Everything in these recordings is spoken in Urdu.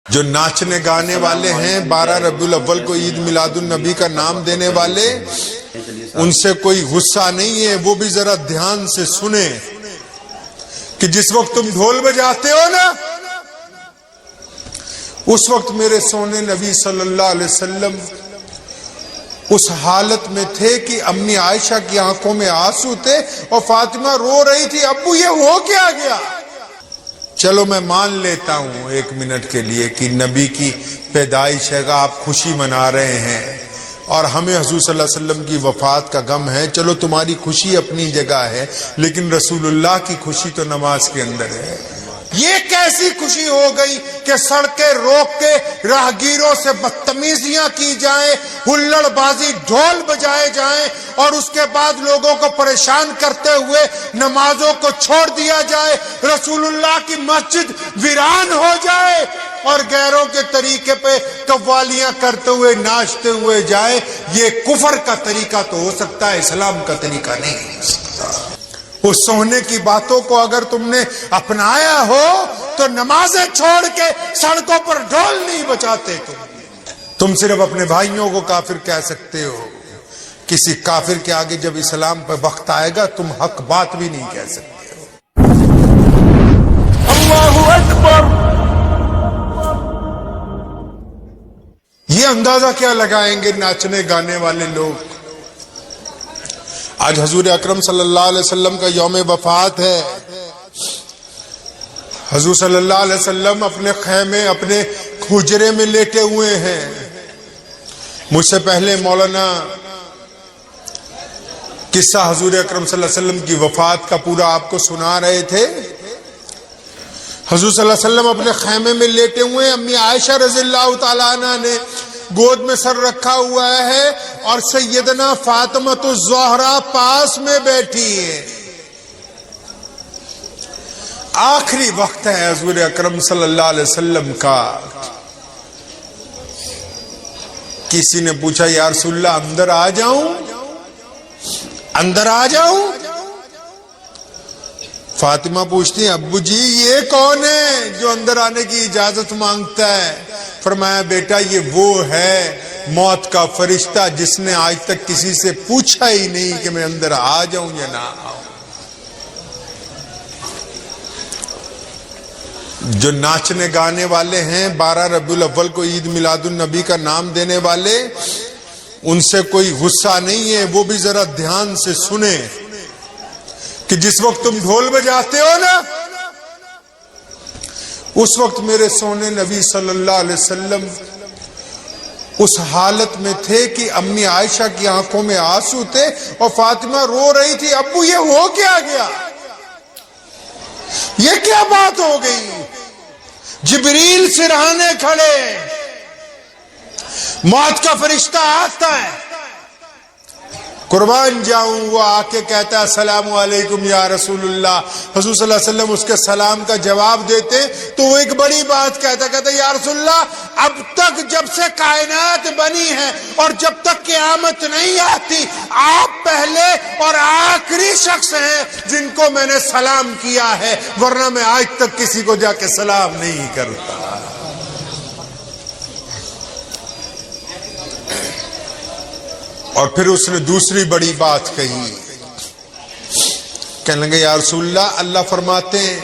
جو ناچنے گانے والے ہیں 12 ربیع الاول کو عید میلاد النبی کا نام دینے والے، ان سے کوئی غصہ نہیں ہے، وہ بھی ذرا دھیان سے سنیں کہ جس وقت تم ڈھول بجاتے ہو نا، اس وقت میرے سونے نبی صلی اللہ علیہ وسلم اس حالت میں تھے کہ امی عائشہ کی آنکھوں میں آنسو تھے اور فاطمہ رو رہی تھی، ابو یہ ہو کیا گیا؟ چلو میں مان لیتا ہوں ایک منٹ کے لیے کہ نبی کی پیدائش ہے، آپ خوشی منا رہے ہیں اور ہمیں حضور صلی اللہ علیہ وسلم کی وفات کا غم ہے، چلو تمہاری خوشی اپنی جگہ ہے، لیکن رسول اللہ کی خوشی تو نماز کے اندر ہے۔ یہ کیسی خوشی ہو گئی کہ سڑکیں روک کے راہگیروں سے بدتمیزیاں کی جائیں، ہلڑ بازی ڈھول بجائے جائیں اور اس کے بعد لوگوں کو پریشان کرتے ہوئے نمازوں کو چھوڑ دیا جائے، رسول اللہ کی مسجد ویران ہو جائے اور غیروں کے طریقے پہ قوالیاں کرتے ہوئے ناچتے ہوئے جائے۔ یہ کفر کا طریقہ تو ہو سکتا ہے، اسلام کا طریقہ نہیں ہو سکتا۔ اس سونے کی باتوں کو اگر تم نے اپنایا ہو تو نمازیں چھوڑ کے سڑکوں پر ڈھول نہیں بجاتے۔ تم صرف اپنے بھائیوں کو کافر کہہ سکتے ہو، کسی کافر کے آگے جب اسلام پہ وقت آئے گا تم حق بات بھی نہیں کہہ سکتے ہو۔ اللہ اکبر۔ یہ اندازہ کیا لگائیں گے ناچنے گانے والے لوگ؟ آج حضور اکرم صلی اللہ علیہ وسلم کا یوم وفات ہے۔ حضور صلی اللہ علیہ وسلم اپنے خیمے، اپنے حجرے میں لیٹے ہوئے ہیں۔ مجھ سے پہلے مولانا قصہ حضور اکرم صلی اللہ علیہ وسلم کی وفات کا پورا آپ کو سنا رہے تھے۔ حضور صلی اللہ علیہ وسلم اپنے خیمے میں لیٹے ہوئے ہیں، امی عائشہ رضی اللہ تعالیٰ عنہ نے گود میں سر رکھا ہوا ہے اور سیدنا فاطمہ الزہرا پاس میں بیٹھی ہے۔ آخری وقت ہے حضور اکرم صلی اللہ علیہ وسلم کا۔ کسی نے پوچھا یا رسول اللہ اندر آ جاؤں، اندر آ جاؤں؟ فاطمہ پوچھتی ہیں ابو جی یہ کون ہے جو اندر آنے کی اجازت مانگتا ہے؟ فرمایا بیٹا یہ وہ ہے موت کا فرشتہ جس نے آج تک کسی سے پوچھا ہی نہیں کہ میں اندر آ جاؤں یا نہ آؤں۔ جو ناچنے گانے والے ہیں 12 ربیع الاول کو عید میلاد النبی کا نام دینے والے، ان سے کوئی غصہ نہیں ہے، وہ بھی ذرا دھیان سے سنیں کہ جس وقت تم ڈھول بجاتے ہو نا، اس وقت میرے سونے نبی صلی اللہ علیہ وسلم اس حالت میں تھے کہ امی عائشہ کی آنکھوں میں آنسو تھے اور فاطمہ رو رہی تھی، ابو یہ ہو کیا گیا؟ یہ کیا بات ہو گئی؟ جبریل سرہانے کھڑے، موت کا فرشتہ آتا ہے، قربان جاؤں وہ آ کے کہتا ہے السلام علیکم یا رسول اللہ۔ حضور صلی اللہ علیہ وسلم اس کے سلام کا جواب دیتے تو وہ ایک بڑی بات کہتا یا رسول اللہ اب تک جب سے کائنات بنی ہے اور جب تک قیامت نہیں آتی آپ پہلے اور آخری شخص ہیں جن کو میں نے سلام کیا ہے، ورنہ میں آج تک کسی کو جا کے سلام نہیں کرتا۔ اور پھر اس نے دوسری بڑی بات کہی، کہنے لگے یا رسول اللہ اللہ فرماتے ہیں،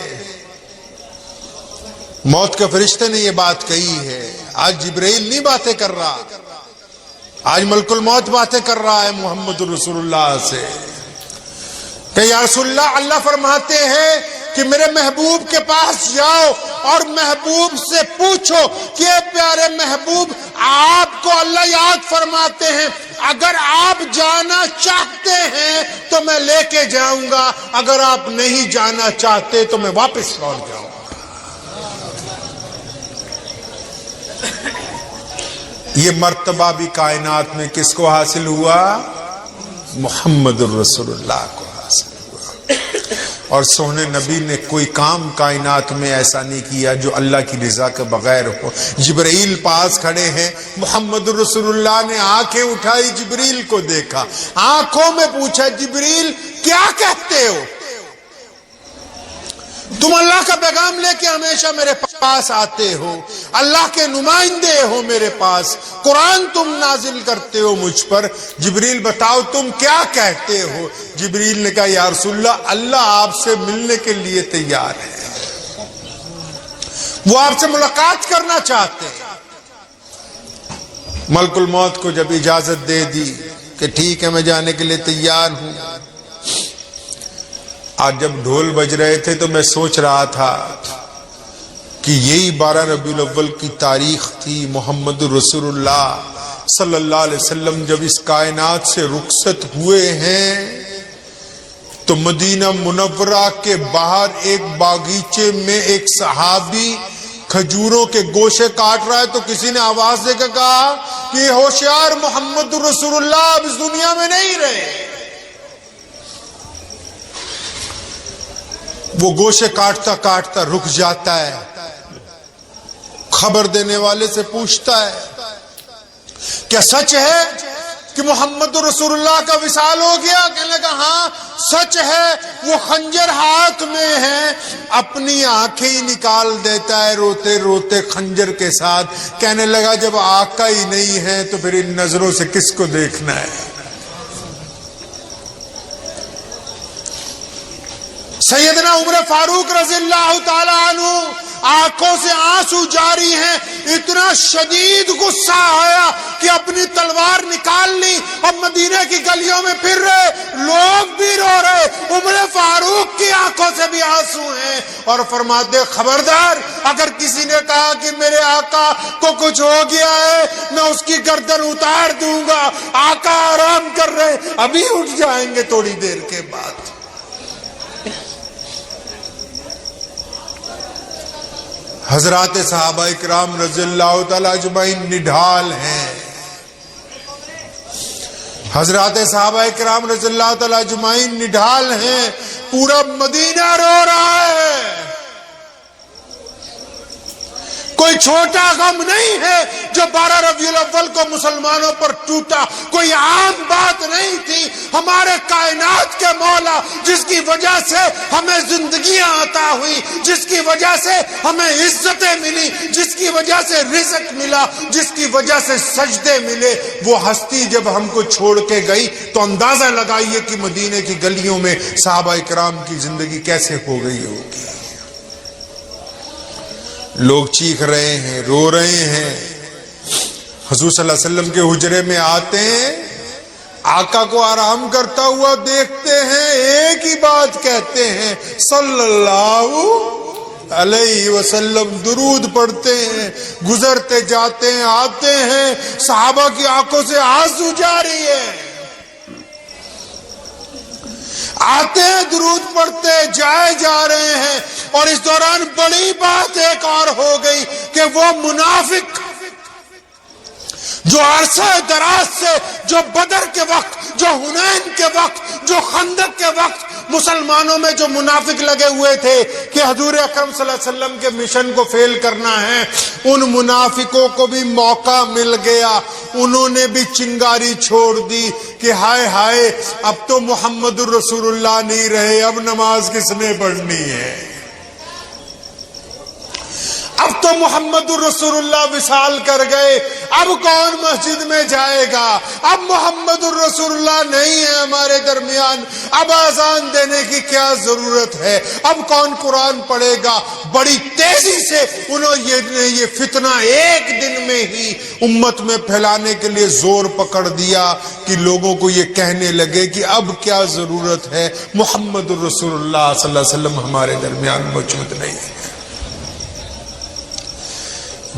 موت کے فرشتے نے یہ بات کہی ہے، آج جبرائیل نہیں باتیں کر رہا، آج ملک الموت باتیں کر رہا ہے محمد رسول اللہ سے، کہ یا رسول اللہ اللہ فرماتے ہیں کہ میرے محبوب کے پاس جاؤ اور محبوب سے پوچھو کہ اے پیارے محبوب آپ کو اللہ یاد فرماتے ہیں، اگر آپ جانا چاہتے ہیں تو میں لے کے جاؤں گا، اگر آپ نہیں جانا چاہتے تو میں واپس لوٹ جاؤں گا۔ یہ مرتبہ بھی کائنات میں کس کو حاصل ہوا؟ محمد الرسول اللہ کو حاصل ہوا۔ اور سونے نبی نے کوئی کام کائنات میں ایسا نہیں کیا جو اللہ کی رضا کے بغیر ہو۔ جبرائیل پاس کھڑے ہیں، محمد رسول اللہ نے آنکھیں اٹھائی، جبریل کو دیکھا، آنکھوں میں پوچھا جبریل کیا کہتے ہو؟ تم اللہ کا پیغام لے کے ہمیشہ میرے پاس پاس آتے ہو, اللہ کے نمائندے ہو میرے پاس, قرآن تم نازل کرتے ہو مجھ پر, جبریل بتاؤ تم کیا کہتے ہو؟ جبریل نے کہا یا رسول اللہ, اللہ آپ سے ملنے کے لیے تیار ہے, وہ آپ سے ملاقات کرنا چاہتے ہیں. ملک الموت کو جب اجازت دے دی کہ ٹھیک ہے میں جانے کے لیے تیار ہوں, آج جب ڈھول بج رہے تھے تو میں سوچ رہا تھا کہ یہی 12 ربیع الاول کی تاریخ تھی. محمد رسول اللہ صلی اللہ علیہ وسلم جب اس کائنات سے رخصت ہوئے ہیں تو مدینہ منورہ کے باہر ایک باغیچے میں ایک صحابی کھجوروں کے گوشے کاٹ رہا ہے, تو کسی نے آواز دے کے کہا کہ ہوشیار, محمد رسول اللہ اب اس دنیا میں نہیں رہے. وہ گوشے کاٹتا کاٹتا رک جاتا ہے, خبر دینے والے سے پوچھتا ہے کیا سچ ہے کہ محمد رسول اللہ کا وصال ہو گیا؟ کہنے لگا ہاں سچ ہے. وہ خنجر ہاتھ میں ہے, اپنی آنکھیں ہی نکال دیتا ہے روتے روتے خنجر کے ساتھ. کہنے لگا جب آقا ہی نہیں ہے تو پھر ان نظروں سے کس کو دیکھنا ہے؟ سیدنا عمر فاروق رضی اللہ تعالی عنہ آنکھوں سے آنسو جاری ہیں, اتنا شدید غصہ آیا کہ اپنی تلوار نکال لی, اب مدینے کی گلیوں میں پھر رہے, لوگ بھی رو رہے, عمر فاروق کی آنکھوں سے بھی آنسو ہیں, اور فرماتے خبردار اگر کسی نے کہا کہ میرے آقا کو کچھ ہو گیا ہے میں اس کی گردن اتار دوں گا. آقا آرام کر رہے, ابھی اٹھ جائیں گے تھوڑی دیر کے بعد. حضرات صحابہ اکرام رضی اللہ تعالی اجمعین نڈھال ہیں. حضرات صحابہ اکرام رضی اللہ تعالی اجمعین نڈھال ہیں. پورا مدینہ رو رہا ہے. کوئی چھوٹا غم نہیں ہے جو 12 ربیع الاول کو مسلمانوں پر ٹوٹا, کوئی عام بات نہیں تھی. ہمارے کائنات کے مولا جس کی وجہ سے ہمیں زندگیاں عطا ہوئی, جس کی وجہ سے ہمیں عزتیں ملی, جس کی وجہ سے رزق ملا, جس کی وجہ سے سجدے ملے, وہ ہستی جب ہم کو چھوڑ کے گئی تو اندازہ لگائیے کہ مدینے کی گلیوں میں صحابہ اکرام کی زندگی کیسے ہو گئی ہوگی. لوگ چیخ رہے ہیں, رو رہے ہیں. حضور صلی اللہ علیہ وسلم کے حجرے میں آتے ہیں, آقا کو آرام کرتا ہوا دیکھتے ہیں, ایک ہی بات کہتے ہیں صلی اللہ علیہ وسلم, درود پڑھتے ہیں, گزرتے جاتے ہیں, آتے ہیں, صحابہ کی آنکھوں سے آنسو جاری ہے. آتے ہیں, درود پڑھتے جائے جا رہے ہیں, اور اس دوران بڑی بات ایک اور ہو گئی کہ وہ منافق جو عرصہ دراز سے, جو بدر کے وقت, جو حنین کے وقت, جو خندق کے وقت مسلمانوں میں جو منافق لگے ہوئے تھے کہ حضور اکرم صلی اللہ علیہ وسلم کے مشن کو فیل کرنا ہے, ان منافقوں کو بھی موقع مل گیا. انہوں نے بھی چنگاری چھوڑ دی کہ ہائے ہائے اب تو محمد الرسول اللہ نہیں رہے, اب نماز کس نے پڑھنی ہے, اب تو محمد الرسول اللہ وصال کر گئے, اب کون مسجد میں جائے گا, اب محمد الرسول اللہ نہیں ہے ہمارے درمیان, اب اذان دینے کی کیا ضرورت ہے, اب کون قرآن پڑھے گا. بڑی تیزی سے انہوں یہ فتنہ ایک دن میں ہی امت میں پھیلانے کے لیے زور پکڑ دیا کہ لوگوں کو یہ کہنے لگے کہ اب کیا ضرورت ہے, محمد الرسول اللہ صلی اللہ علیہ وسلم ہمارے درمیان موجود نہیں ہے.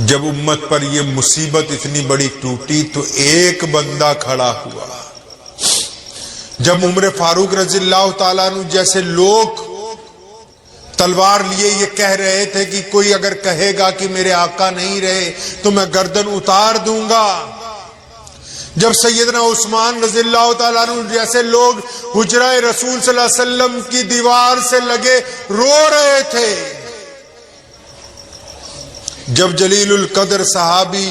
جب امت پر یہ مصیبت اتنی بڑی ٹوٹی تو ایک بندہ کھڑا ہوا. جب عمر فاروق رضی اللہ تعالیٰ عنہ جیسے لوگ تلوار لیے یہ کہہ رہے تھے کہ کوئی اگر کہے گا کہ میرے آقا نہیں رہے تو میں گردن اتار دوں گا, جب سیدنا عثمان رضی اللہ تعالیٰ عنہ جیسے لوگ حجرہ رسول صلی اللہ علیہ وسلم کی دیوار سے لگے رو رہے تھے, جب جلیل القدر صحابی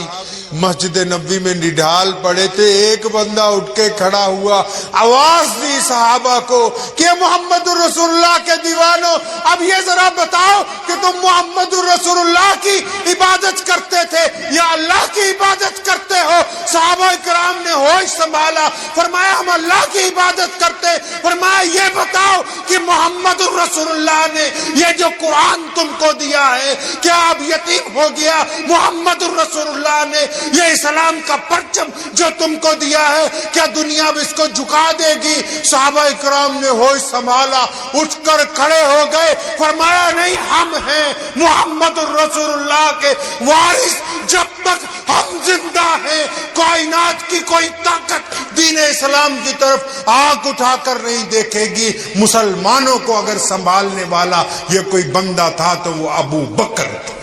مسجد نبوی میں نڈال پڑے تھے، ایک بندہ اٹھ کے کھڑا ہوا، آواز دی صحابہ کو کہ محمد الرسول اللہ کے دیوانوں، اب یہ ذرا بتاؤ کہ تم محمد الرسول اللہ کی عبادت کرتے تھے یا اللہ کی عبادت کرتے ہو؟ صحابہ کرام نے ہوش سنبھالا، فرمایا ہم اللہ کی عبادت کرتے۔ فرمایا یہ بتاؤ کہ محمد الرسول اللہ نے یہ جو قرآن تم کو دیا ہے کیا اب یتیم ہو گیا؟ محمد الرسول اللہ نے یہ اسلام کا پرچم جو تم کو دیا ہے کیا دنیا اب اس کو جھکا دے گی؟ صحابہ کرام نے ہوش سنبھالا، اٹھ کر کھڑے ہو گئے، فرمایا نہیں، ہم ہیں محمد الرسول اللہ کے وارث، جب تک ہم زندہ ہیں کائنات کی کوئی طاقت دین اسلام کی طرف آنکھ اٹھا کر نہیں دیکھے گی۔ مسلمانوں کو اگر سنبھالنے والا یہ کوئی بندہ تھا تو وہ ابو بکر تھے،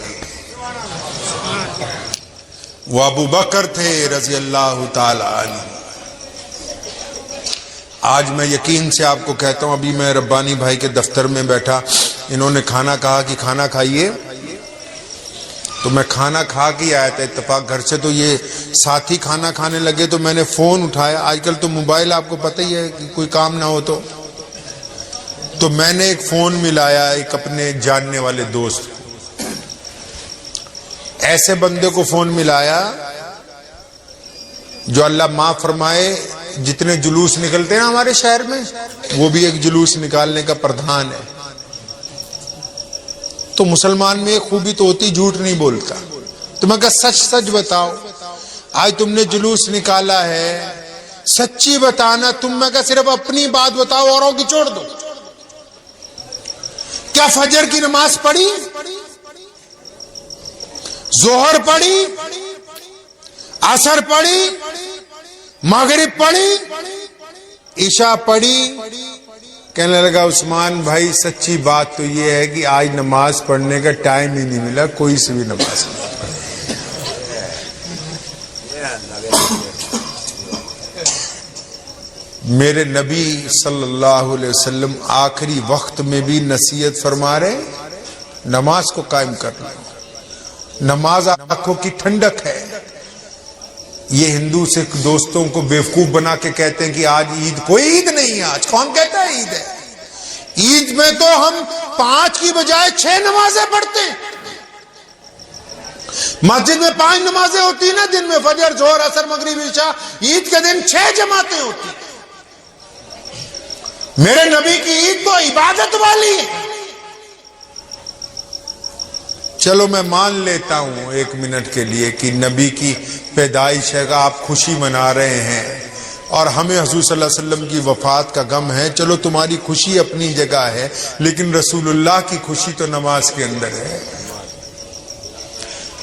وہ ابو بکر تھے رضی اللہ تعالی عنہ۔ آج میں یقین سے آپ کو کہتا ہوں، ابھی میں ربانی بھائی کے دفتر میں بیٹھا، انہوں نے کھانا کہا کہ کھانا کھائیے، تو میں کھانا کھا کے آیا تھا اتفاق گھر سے، تو یہ ساتھی کھانا کھانے لگے تو میں نے فون اٹھایا۔ آج کل تو موبائل آپ کو پتہ ہی ہے کہ کوئی کام نہ ہو تو میں نے ایک فون ملایا ایک اپنے جاننے والے دوست، ایسے بندے کو فون ملایا جو اللہ معاف فرمائے جتنے جلوس نکلتے ہیں ہمارے شہر میں وہ بھی ایک جلوس نکالنے کا پردھان ہے۔ تو مسلمان میں ایک خوبی تو ہوتی، جھوٹ نہیں بولتا۔ تو میں کہا سچ سچ بتاؤ، آج تم نے جلوس نکالا ہے، سچی بتانا، تم میں کہا صرف اپنی بات بتاؤ، اوروں کی چھوڑ دو۔ کیا فجر کی نماز پڑھی؟ ظہر پڑھی؟ عصر پڑھی؟ مغرب پڑھی؟ عشاء پڑھی؟ کہنے لگا عثمان بھائی سچی بات تو یہ ہے کہ آج نماز پڑھنے کا ٹائم ہی نہیں ملا، کوئی سے بھی نماز نہیں پڑھی۔ میرے نبی صلی اللہ علیہ وسلم آخری وقت میں بھی نصیحت فرما رہے نماز کو قائم کرنا۔ نماز آنکھوں کی ٹھنڈک ہے۔ یہ ہندو سکھ دوستوں کو بیوقوف بنا کے کہتے ہیں کہ آج عید، کوئی عید نہیں ہے، آج کون کہتا ہے عید ہے؟ عید میں تو ہم 5 کی بجائے 6 نمازیں پڑھتے ہیں۔ مسجد میں 5 نمازیں ہوتی ہیں نا دن میں، فجر ظہر عصر مغرب عشاء، عید کے دن 6 جماعتیں ہوتی ہیں۔ میرے نبی کی عید تو عبادت والی ہے۔ چلو میں مان لیتا ہوں 1 منٹ کے لیے کہ نبی کی پیدائش ہے، آپ خوشی منا رہے ہیں اور ہمیں حضور صلی اللہ علیہ وسلم کی وفات کا غم ہے، چلو تمہاری خوشی اپنی جگہ ہے، لیکن رسول اللہ کی خوشی تو نماز کے اندر ہے۔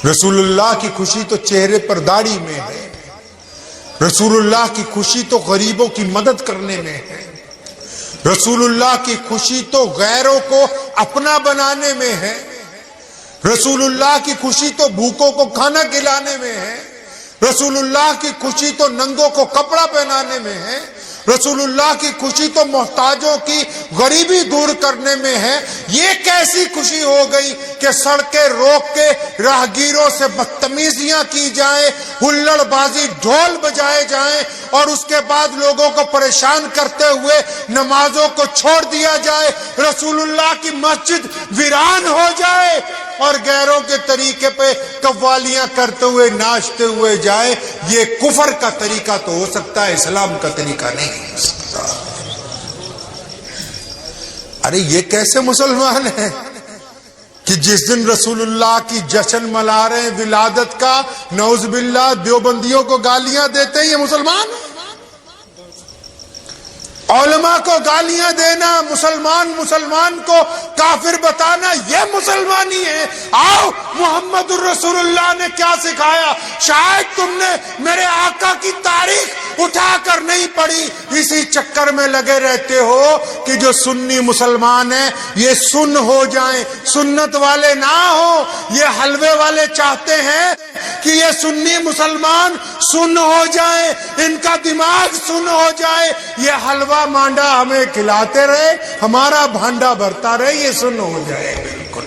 رسول اللہ کی خوشی تو چہرے پر داڑھی میں ہے۔ رسول اللہ کی خوشی تو غریبوں کی مدد کرنے میں ہے۔ رسول اللہ کی خوشی تو غیروں کو اپنا بنانے میں ہے۔ رسول اللہ کی خوشی تو بھوکوں کو کھانا کھلانے میں ہے۔ رسول اللہ کی خوشی تو ننگوں کو کپڑا پہنانے میں ہے۔ رسول اللہ کی خوشی تو محتاجوں کی غریبی دور کرنے میں ہے۔ یہ کیسی خوشی ہو گئی کہ سڑکیں روک کے راہگیروں سے بدتمیزیاں کی جائیں، ہلڑ بازی ڈھول بجائے جائیں اور اس کے بعد لوگوں کو پریشان کرتے ہوئے نمازوں کو چھوڑ دیا جائے، رسول اللہ کی مسجد ویران ہو جائے اور غیروں کے طریقے پہ قوالیاں کرتے ہوئے ناچتے ہوئے جائے۔ یہ کفر کا طریقہ تو ہو سکتا ہے، اسلام کا طریقہ نہیں ہو سکتا۔ ارے یہ کیسے مسلمان ہیں کہ جس دن رسول اللہ کی جشن منا رہے ہیں ولادت کا، نعوذ باللہ دیوبندیوں کو گالیاں دیتے ہیں، یہ مسلمان ہیں؟ علماء کو گالیاں دینا، مسلمان کو کافر بتانا، یہ مسلمانی ہے؟ آؤ محمد الرسول اللہ نے کیا سکھایا؟ شاید تم نے میرے آقا کی تاریخ اٹھا کر نہیں پڑھی، اسی چکر میں لگے رہتے ہو کہ جو سنی مسلمان ہیں یہ سن ہو جائیں، سنت والے نہ ہو۔ یہ حلوے والے چاہتے ہیں کہ یہ سنی مسلمان سن ہو جائیں، ان کا دماغ سن ہو جائے، یہ حلوہ مانڈا ہمیں کھلاتے رہے، ہمارا بھانڈا بھرتا رہے، یہ سن ہو جائے۔ بالکل